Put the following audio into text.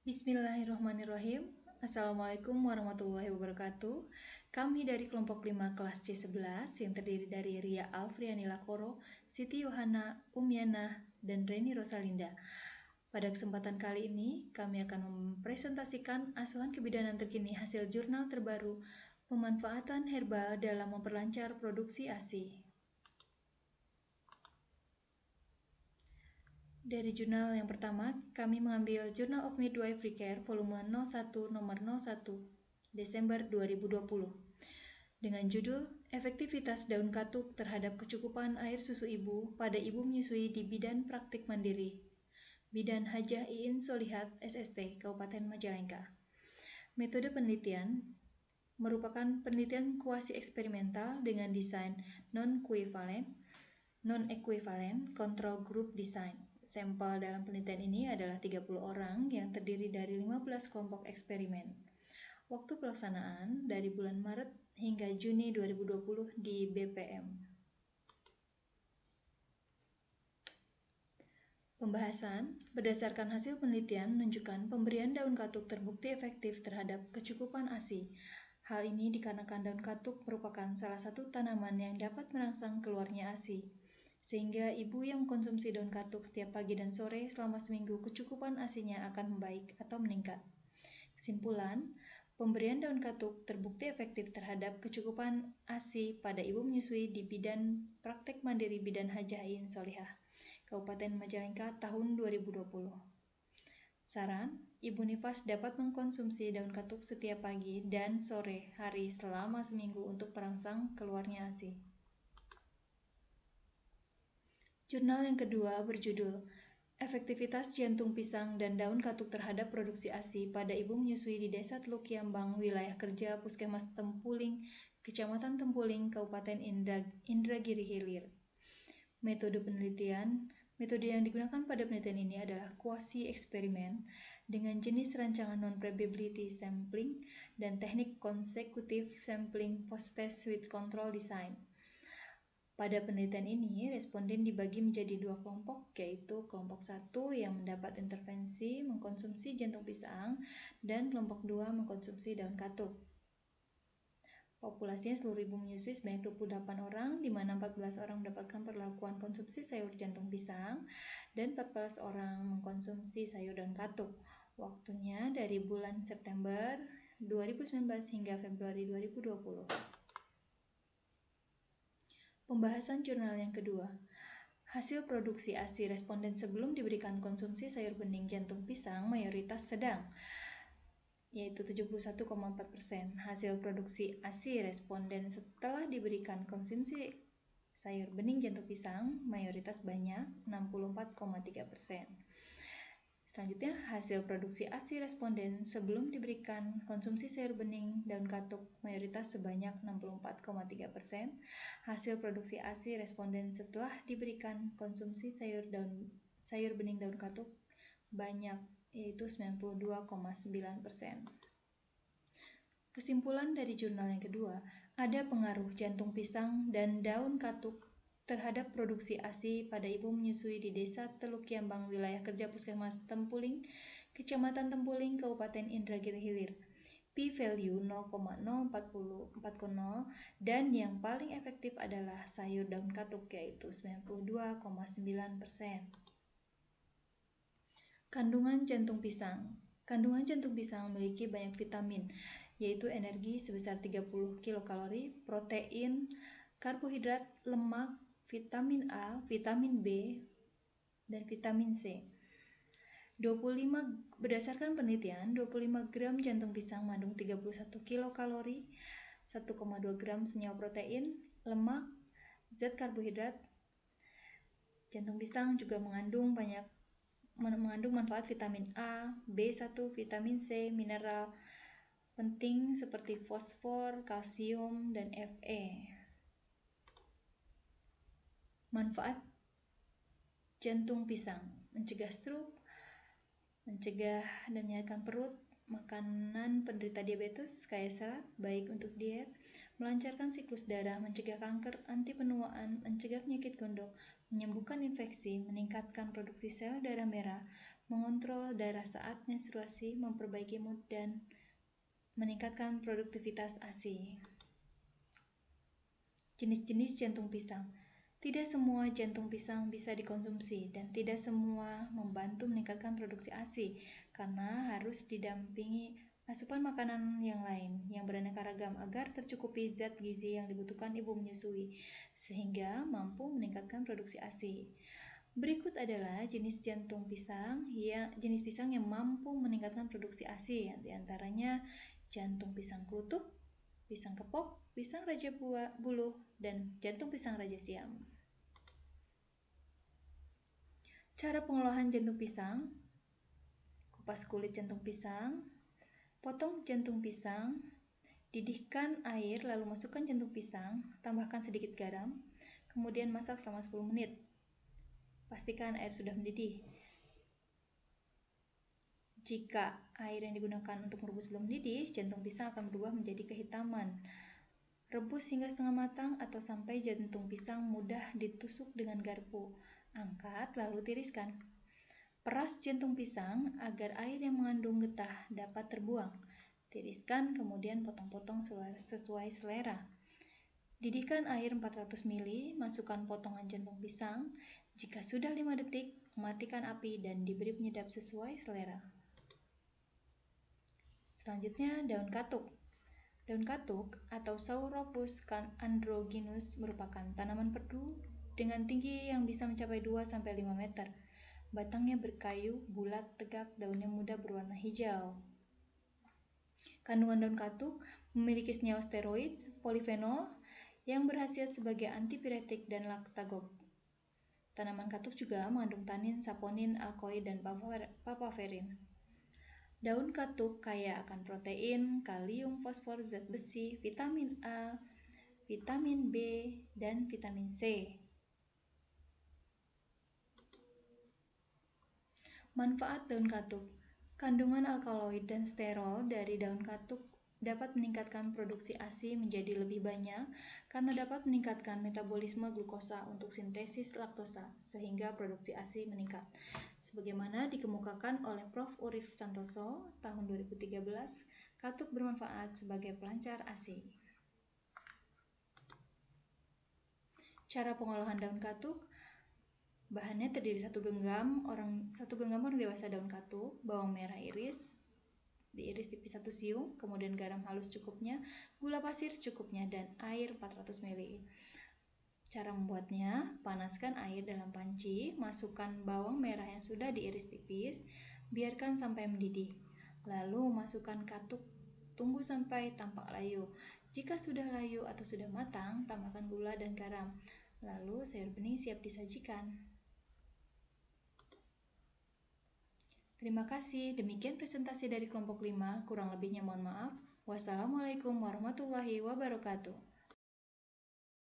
Bismillahirrahmanirrahim. Assalamualaikum warahmatullahi wabarakatuh. Kami dari kelompok 5 kelas C11 yang terdiri dari Ria Alfriani Lakoro, Siti Yohana Umyana, dan Reni Rosalinda. Pada kesempatan kali ini, kami akan mempresentasikan asuhan kebidanan terkini hasil jurnal terbaru pemanfaatan herbal dalam memperlancar produksi ASI. Dari jurnal yang pertama, kami mengambil Journal of Midwifery Care volume 01 nomor 01 Desember 2020 dengan judul Efektivitas daun katuk terhadap kecukupan air susu ibu pada ibu menyusui di Bidan Praktik Mandiri Bidan Hajah Iin Solihat SST Kabupaten Majalengka. Metode penelitian merupakan penelitian kuasi eksperimental dengan desain non-equivalent control group design. Sampel dalam penelitian ini adalah 30 orang yang terdiri dari 15 kelompok eksperimen. Waktu pelaksanaan dari bulan Maret hingga Juni 2020 di BPM. Pembahasan, berdasarkan hasil penelitian menunjukkan pemberian daun katuk terbukti efektif terhadap kecukupan ASI. Hal ini dikarenakan daun katuk merupakan salah satu tanaman yang dapat merangsang keluarnya ASI. Sehingga ibu yang mengkonsumsi daun katuk setiap pagi dan sore selama seminggu kecukupan ASI-nya akan membaik atau meningkat. Kesimpulan, pemberian daun katuk terbukti efektif terhadap kecukupan ASI pada ibu menyusui di Bidan Praktek Mandiri Bidan Hajah Iin Solihah, Kabupaten Majalengka tahun 2020. Saran, ibu nifas dapat mengkonsumsi daun katuk setiap pagi dan sore hari selama seminggu untuk merangsang keluarnya ASI. Jurnal yang kedua berjudul Efektivitas jantung pisang dan daun katuk terhadap produksi ASI pada ibu menyusui di Desa Teluk Kiambang, Wilayah Kerja Puskesmas Tempuling, Kecamatan Tempuling, Kabupaten Indragiri Hilir. Metode yang digunakan pada penelitian ini adalah kuasi eksperimen dengan jenis rancangan non-probability sampling dan teknik consecutive sampling post-test with control design. Pada penelitian ini, responden dibagi menjadi dua kelompok, yaitu kelompok 1 yang mendapat intervensi mengkonsumsi jantung pisang dan kelompok 2 mengkonsumsi daun katuk. Populasinya seluruh ibu menyusui sebanyak 28 orang, di mana 14 orang mendapatkan perlakuan konsumsi sayur jantung pisang dan 14 orang mengkonsumsi sayur daun katuk. Waktunya dari bulan September 2019 hingga Februari 2020. Pembahasan jurnal yang kedua. Hasil produksi ASI responden sebelum diberikan konsumsi sayur bening jantung pisang mayoritas sedang, yaitu 71,4%. Hasil produksi ASI responden setelah diberikan konsumsi sayur bening jantung pisang mayoritas banyak, 64,3%. Selanjutnya, hasil produksi ASI responden sebelum diberikan konsumsi sayur bening daun katuk mayoritas sebanyak 64,3%. Hasil produksi ASI responden setelah diberikan konsumsi sayur bening daun katuk banyak, yaitu 92,9%. Kesimpulan dari jurnal yang kedua, ada pengaruh jantung pisang dan daun katuk terhadap produksi ASI pada ibu menyusui di Desa Teluk Kiambang, Wilayah Kerja Puskesmas Tempuling, Kecamatan Tempuling, Kabupaten Indragiri Hilir. P-value 0,040 dan yang paling efektif adalah sayur daun katuk, yaitu 92,9%. Kandungan jantung pisang. Kandungan jantung pisang memiliki banyak vitamin, yaitu energi sebesar 30 kilokalori, protein, karbohidrat, lemak, vitamin A, vitamin B, dan vitamin C. Berdasarkan penelitian, 25 gram jantung pisang mengandung 31 kilokalori, 1,2 gram senyawa protein, lemak, zat karbohidrat. Jantung pisang juga mengandung manfaat vitamin A, B1, vitamin C, mineral penting seperti fosfor, kalsium, dan Fe. Manfaat jantung pisang: mencegah stroke, mencegah dan menyehatkan perut, makanan penderita diabetes, kaya serat, baik untuk diet, melancarkan siklus darah, mencegah kanker, anti penuaan, mencegah penyakit gondok, menyembuhkan infeksi, meningkatkan produksi sel darah merah, mengontrol darah saat menstruasi, memperbaiki mood, dan meningkatkan produktivitas ASI. Jenis-jenis jantung pisang. Tidak semua jantung pisang bisa dikonsumsi dan tidak semua membantu meningkatkan produksi ASI karena harus didampingi asupan makanan yang lain yang beraneka ragam agar tercukupi zat gizi yang dibutuhkan ibu menyusui sehingga mampu meningkatkan produksi ASI. Berikut adalah jenis pisang yang mampu meningkatkan produksi ASI, di antaranya jantung pisang klutuk, pisang kepok, pisang raja buluh, dan jantung pisang raja siam. Cara pengolahan jantung pisang: kupas kulit jantung pisang, potong jantung pisang, didihkan air lalu masukkan jantung pisang, tambahkan sedikit garam, kemudian masak selama 10 menit. Pastikan air sudah mendidih. Jika air yang digunakan untuk merebus belum mendidih, jantung pisang akan berubah menjadi kehitaman. Rebus hingga setengah matang atau sampai jantung pisang mudah ditusuk dengan garpu. Angkat lalu tiriskan. Peras jantung pisang agar air yang mengandung getah dapat terbuang. Tiriskan kemudian potong-potong sesuai selera. Didihkan air 400 ml, masukkan potongan jantung pisang. Jika sudah 5 detik, matikan api dan diberi penyedap sesuai selera. Selanjutnya, daun katuk. Daun katuk atau Sauropus androgynus merupakan tanaman perdu dengan tinggi yang bisa mencapai 2-5 meter. Batangnya berkayu, bulat, tegak, daunnya muda berwarna hijau. Kandungan daun katuk memiliki senyawa steroid, polifenol, yang berkhasiat sebagai antipiretik dan laktagog. Tanaman katuk juga mengandung tanin, saponin, alkoid, dan papaverin. Daun katuk kaya akan protein, kalium, fosfor, zat besi, vitamin A, vitamin B, dan vitamin C. Manfaat daun katuk. Kandungan alkaloid dan sterol dari daun katuk dapat meningkatkan produksi ASI menjadi lebih banyak karena dapat meningkatkan metabolisme glukosa untuk sintesis laktosa sehingga produksi ASI meningkat. Sebagaimana dikemukakan oleh Prof. Urif Santoso tahun 2013, katuk bermanfaat sebagai pelancar ASI. Cara pengolahan daun katuk. Bahannya terdiri 1 genggam orang dewasa daun katuk, bawang merah iris, diiris tipis 1 siung, kemudian garam halus cukupnya, gula pasir secukupnya, dan air 400 ml. Cara membuatnya: panaskan air dalam panci, masukkan bawang merah yang sudah diiris tipis, biarkan sampai mendidih. Lalu masukkan katuk, tunggu sampai tampak layu. Jika sudah layu atau sudah matang, tambahkan gula dan garam. Lalu sayur bening siap disajikan. Terima kasih, demikian presentasi dari kelompok 5, kurang lebihnya mohon maaf. Wassalamualaikum warahmatullahi wabarakatuh.